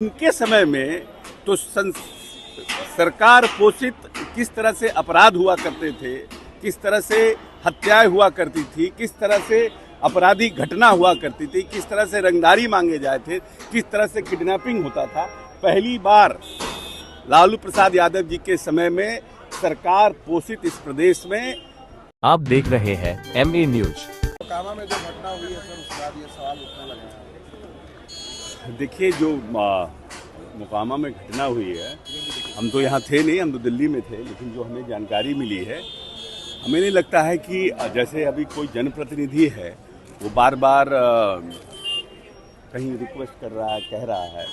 उनके समय में तो सरकार पोषित किस तरह से अपराध हुआ करते थे, किस तरह से हत्याएं हुआ करती थी, किस तरह से अपराधी घटना हुआ करती थी, किस तरह से रंगदारी मांगे जाए थे, किस तरह से किडनैपिंग होता था। पहली बार लालू प्रसाद यादव जी के समय में सरकार पोषित इस प्रदेश में। आप देख रहे हैं MA न्यूज। मोकामा में जो घटना हुई है सर, उसके बाद ये सवाल उठने लगे हैं। देखिए, जो मोकामा में घटना हुई है, हम तो यहाँ थे नहीं, हम तो दिल्ली में थे, लेकिन जो हमें जानकारी मिली है, हमें नहीं लगता है कि जैसे अभी कोई जनप्रतिनिधि है वो बार बार कहीं रिक्वेस्ट कर रहा है, कह रहा है,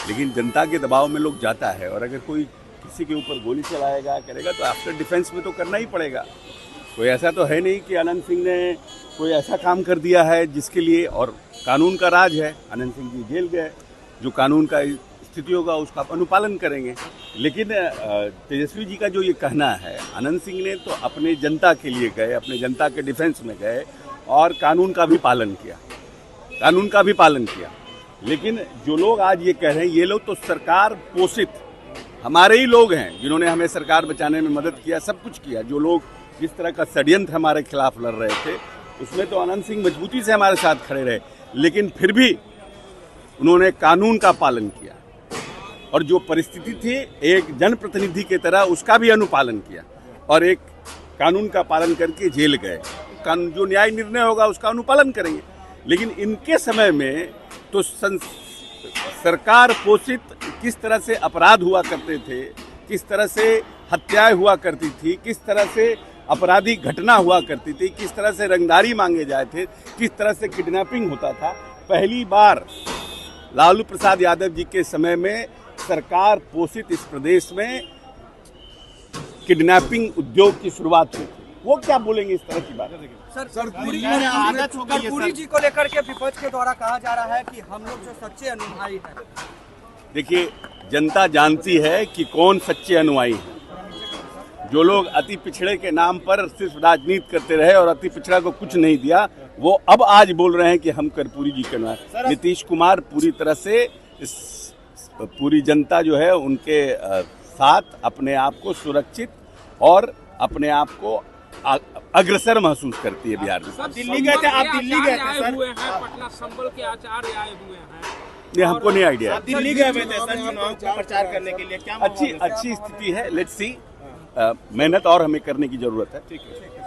लेकिन जनता के दबाव में लोग जाता है और अगर कोई किसी के ऊपर गोली चलाएगा, करेगा, तो आफ्टर डिफेंस में तो करना ही पड़ेगा। कोई ऐसा तो है नहीं कि अनंत सिंह ने कोई ऐसा काम कर दिया है जिसके लिए, और कानून का राज है, अनंत सिंह जी जेल गए, जो कानून का स्थिति होगा उसका अनुपालन करेंगे। लेकिन तेजस्वी जी का जो ये कहना है, अनंत सिंह ने तो अपने जनता के लिए गए, अपने जनता के डिफेंस में गए और कानून का भी पालन किया, लेकिन जो लोग आज ये कह रहे हैं, ये लोग तो सरकार पोषित हमारे ही लोग हैं, जिन्होंने हमें सरकार बचाने में मदद किया, सब कुछ किया। जो लोग जिस तरह का षड्यंत्र हमारे खिलाफ लड़ रहे थे, उसमें तो अनंत सिंह मजबूती से हमारे साथ खड़े रहे, लेकिन फिर भी उन्होंने कानून का पालन किया और जो परिस्थिति थी एक जनप्रतिनिधि की तरह उसका भी अनुपालन किया और एक कानून का पालन करके जेल गए। कानून जो न्याय निर्णय होगा उसका अनुपालन करेंगे। लेकिन इनके समय में तो सरकार पोषित किस तरह से अपराध हुआ करते थे, किस तरह से हत्याएं हुआ करती थी, किस तरह से अपराधी घटना हुआ करती थी, किस तरह से रंगदारी मांगे जाए थे, किस तरह से किडनैपिंग होता था। पहली बार लालू प्रसाद यादव जी के समय में सरकार पोषित इस प्रदेश में किडनैपिंग उद्योग की शुरुआत हुई थी। वो क्या बोलेंगे इस तरह की बात? सर कर्पूरी जी को लेकर के विपक्ष के द्वारा कहा जा रहा है कि हम लोग जो सच्चे अनुयायी हैं। देखिए, जनता जानती है कि कौन सच्चे अनुयायी हैं। जो लोग अति पिछड़े के नाम पर सिर्फ राजनीति करते रहे और अति पिछड़ा को कुछ नहीं दिया, वो अब आज बोल रहे हैं कि हम कर्पूरी जी के अनुयायी। नीतीश कुमार पूरी तरह से पूरी जनता जो है उनके साथ अपने आप को सुरक्षित और अपने आप को अग्रसर महसूस करती है बिहार में। दिल्ली गए थे, आप दिल्ली गए थे सर? पटना संबल के आचार्य आए हुए हैं। ये हमको नहीं आइडिया। आप दिल्ली गए हुए थे सर चुनाव का प्रचार करने के लिए, क्या अच्छी स्थिति है, लेट्स सी। मेहनत और हमें करने की जरूरत है। ठीक है।